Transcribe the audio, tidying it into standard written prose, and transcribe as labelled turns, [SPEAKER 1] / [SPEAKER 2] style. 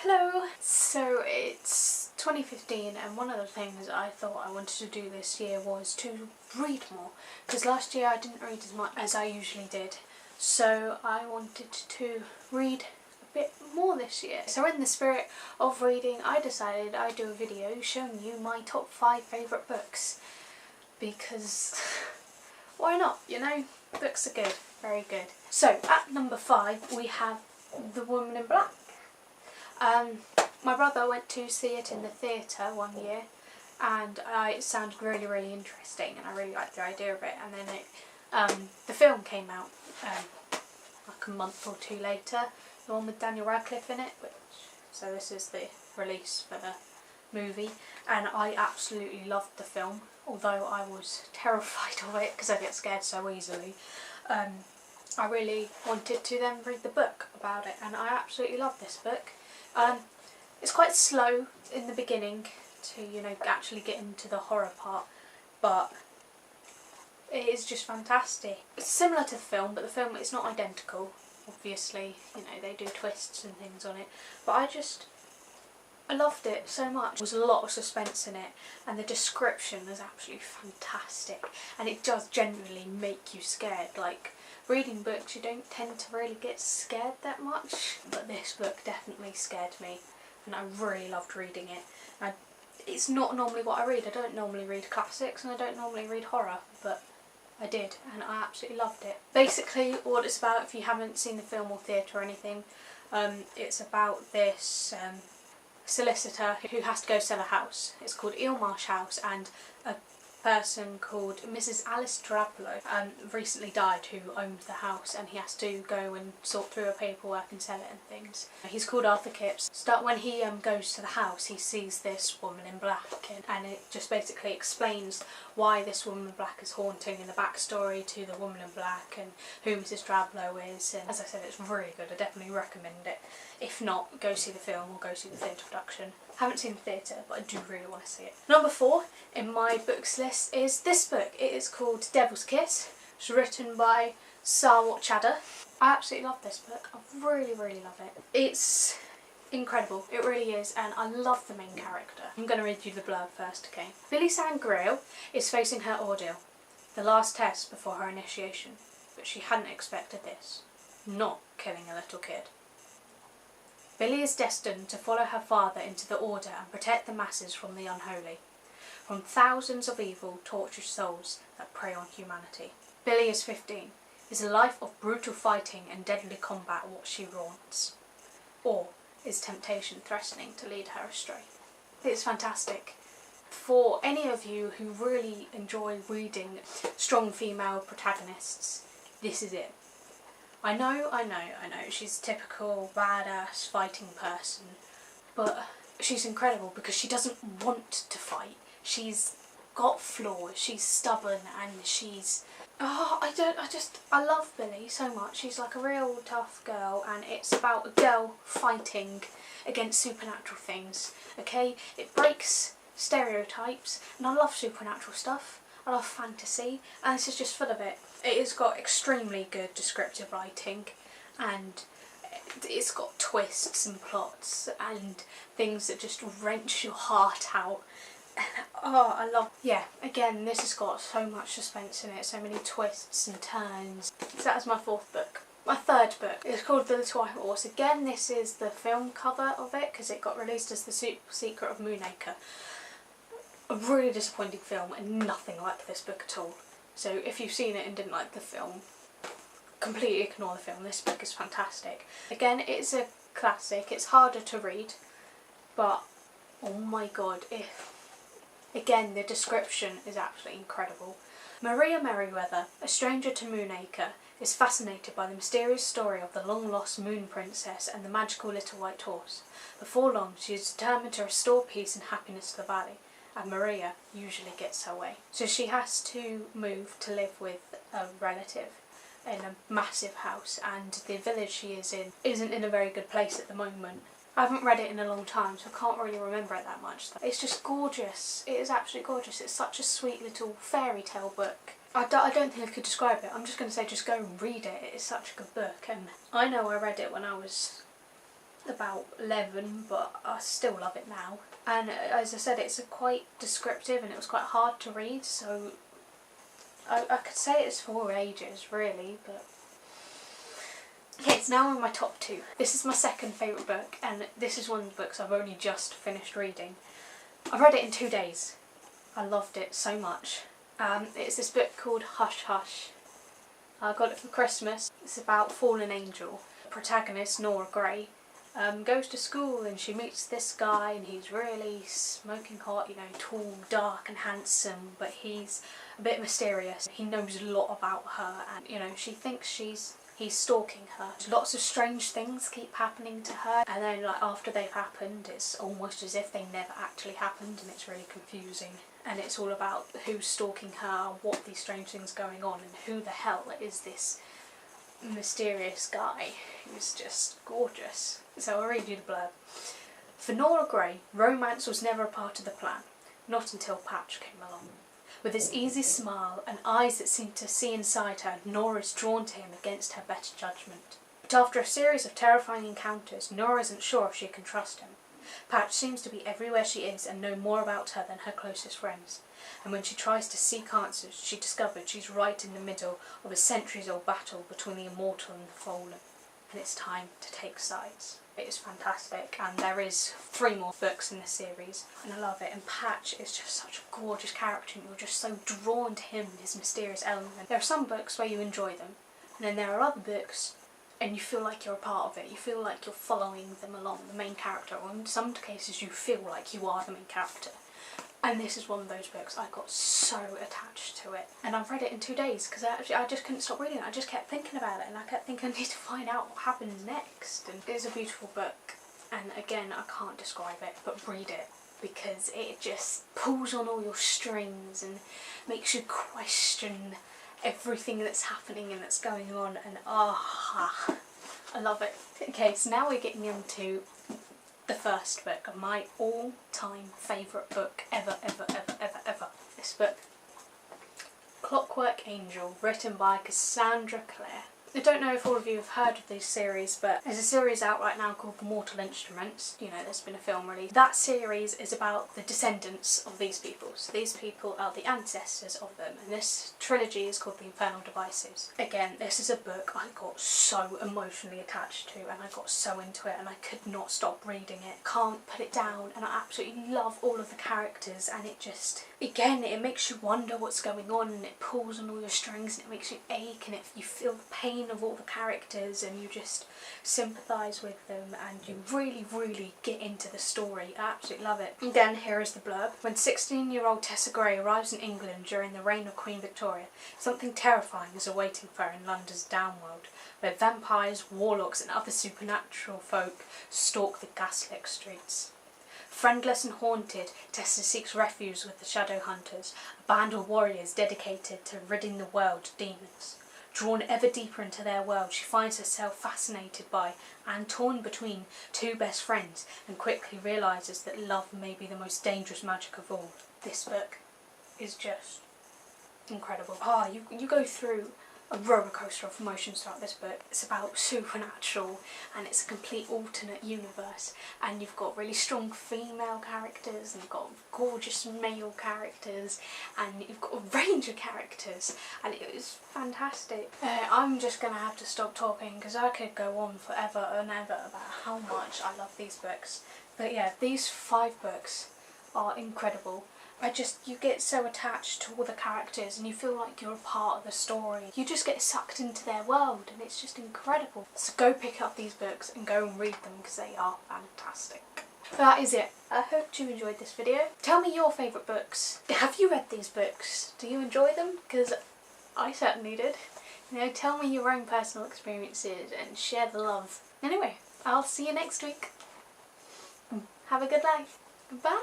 [SPEAKER 1] Hello! So it's 2015 and one of the things I thought I wanted to do this year was to read more, because last year I didn't read as much as I usually did, so I wanted to read a bit more this year. So in the spirit of reading, I decided I'd do a video showing you my top 5 favourite books, because why not, you know? Books are good, very good. So at number 5 we have The Woman in Black. My brother went to see it in the theatre one year and it sounded really interesting and I really liked the idea of it, and then the film came out like a month or two later, the one with Daniel Radcliffe in it, so this is the release for the movie, and I absolutely loved the film, although I was terrified of it because I get scared so easily. I really wanted to then read the book about it, and I absolutely love this book. It's quite slow in the beginning to, actually get into the horror part, but it is just fantastic. It's similar to the film, but the film is not identical, obviously, they do twists and things on it, but I loved it so much. There was a lot of suspense in it, and the description is absolutely fantastic, and it does genuinely make you scared. Like, reading books, you don't tend to really get scared that much, but this book definitely scared me, and I really loved reading it. It's not normally what I read. I don't normally read classics and I don't normally read horror, but I did, and I absolutely loved it. Basically what it's about, if you haven't seen the film or theatre or anything, it's about this solicitor who has to go sell a house. It's called Eelmarsh House, and a person called Mrs. Alice Drablow recently died, who owned the house, and he has to go and sort through her paperwork and sell it and things. He's called Arthur Kipps. When he goes to the house, he sees this woman in black, and it just basically explains why this woman in black is haunting, and the backstory to the woman in black and who Mrs. Drablow is. And as I said, it's really good. I definitely recommend it. If not, go see the film or go see the theatre production. I haven't seen the theatre, but I do really want to see it. Number 4 in my books list is this book. It is called Devil's Kiss. It's written by Sarwat Chadha. I absolutely love this book. I really love it. It's incredible, it really is, and I love the main character. I'm going to read you the blurb first, okay? Billy Sangreal is facing her ordeal, the last test before her initiation, but she hadn't expected this. Not killing a little kid. Billy is destined to follow her father into the Order and protect the masses from the unholy, from thousands of evil, tortured souls that prey on humanity. Billy is 15. Is a life of brutal fighting and deadly combat what she wants? Or is temptation threatening to lead her astray? It's fantastic. For any of you who really enjoy reading strong female protagonists, this is it. I know, she's a typical badass fighting person, but she's incredible because she doesn't want to fight. She's got flaws, she's stubborn, and she's... I love Billy so much. She's like a real tough girl, and it's about a girl fighting against supernatural things, okay? It breaks stereotypes, and I love supernatural stuff. I love fantasy, and this is just full of it. It has got extremely good descriptive writing, and it's got twists and plots and things that just wrench your heart out. Oh, I love... Yeah, again, this has got so much suspense in it, so many twists and turns. So that is my 4th book. My 3rd book is called The Little White Horse. Again, this is the film cover of it because it got released as The Secret of Moonacre. A really disappointing film and nothing like this book at all. So if you've seen it and didn't like the film, completely ignore the film. This book is fantastic. Again, it's a classic. It's harder to read, but oh my god, again, the description is absolutely incredible. Maria Merriweather, a stranger to Moonacre, is fascinated by the mysterious story of the long-lost Moon Princess and the magical Little White Horse. Before long, she is determined to restore peace and happiness to the valley, and Maria usually gets her way. So she has to move to live with a relative in a massive house, and the village she is in isn't in a very good place at the moment. I haven't read it in a long time, so I can't really remember it that much. It's just gorgeous. It is absolutely gorgeous. It's such a sweet little fairy tale book. I don't think I could describe it. I'm just going to say just go and read it. It is such a good book, and I know I read it when I was about 11, but I still love it now. And as I said, it's quite descriptive and it was quite hard to read, so I could say it's for ages really, but okay, it's now in my top 2. This is my second favourite book, and this is one of the books I've only just finished reading. I read it in 2 days. I loved it so much. It's this book called Hush Hush. I got it for Christmas. It's about Fallen Angel. The protagonist, Nora Grey, goes to school and she meets this guy, and he's really smoking hot, you know, tall, dark and handsome, but he's a bit mysterious. He knows a lot about her, and you know, she thinks he's stalking her. Lots of strange things keep happening to her, and then like after they've happened, it's almost as if they never actually happened, and it's really confusing. And it's all about who's stalking her, what these strange things going on, and who the hell is this mysterious guy who's just gorgeous. So I'll read you the blurb. For Nora Grey, romance was never a part of the plan, not until Patch came along. With his easy smile and eyes that seemed to see inside her, Nora is drawn to him against her better judgment. But after a series of terrifying encounters, Nora isn't sure if she can trust him. Patch seems to be everywhere she is and know more about her than her closest friends. And when she tries to seek answers, she discovers she's right in the middle of a centuries-old battle between the immortal and the fallen. And it's time to take sides. It is fantastic, and there is 3 more books in this series, and I love it. And Patch is just such a gorgeous character, and you're just so drawn to him and his mysterious element. There are some books where you enjoy them, and then there are other books and you feel like you're a part of it. You feel like you're following them along, the main character, or in some cases you feel like you are the main character. And this is one of those books. I got so attached to it, and I've read it in 2 days because I just couldn't stop reading it. I just kept thinking about it, and I kept thinking I need to find out what happens next. And it's a beautiful book, and again I can't describe it, but read it because it just pulls on all your strings and makes you question everything that's happening and that's going on, and I love it. Okay, so now we're getting into the first book of my all-time favourite book ever. This book, Clockwork Angel, written by Cassandra Clare. I don't know if all of you have heard of this series, but there's a series out right now called Mortal Instruments. You know, there's been a film released. That series is about the descendants of these people. So these people are the ancestors of them, and this trilogy is called The Infernal Devices. Again, this is a book I got so emotionally attached to, and I got so into it, and I could not stop reading it. Can't put it down, and I absolutely love all of the characters, and it just, again, it makes you wonder what's going on, and it pulls on all your strings, and it makes you ache, and you feel the pain of all the characters, and you just sympathise with them, and you really get into the story. I absolutely love it. Again, here is the blurb. When 16-year-old Tessa Gray arrives in England during the reign of Queen Victoria, something terrifying is awaiting for her in London's downworld, where vampires, warlocks and other supernatural folk stalk the gaslit streets. Friendless and haunted, Tessa seeks refuge with the Shadow Hunters, a band of warriors dedicated to ridding the world of demons. Drawn ever deeper into their world, she finds herself fascinated by and torn between 2 best friends, and quickly realises that love may be the most dangerous magic of all. This book is just incredible. You go through a roller coaster of emotions throughout this book. It's about supernatural, and it's a complete alternate universe, and you've got really strong female characters, and you've got gorgeous male characters, and you've got a range of characters, and it was fantastic. I'm just gonna have to stop talking because I could go on forever and ever about how much I love these books. But yeah, these 5 books are incredible. You get so attached to all the characters, and you feel like you're a part of the story. You just get sucked into their world, and it's just incredible. So go pick up these books and go and read them because they are fantastic. That is it. I hope you enjoyed this video. Tell me your favourite books. Have you read these books? Do you enjoy them? Because I certainly did. You know, tell me your own personal experiences and share the love. Anyway, I'll see you next week. Have a good night. Bye.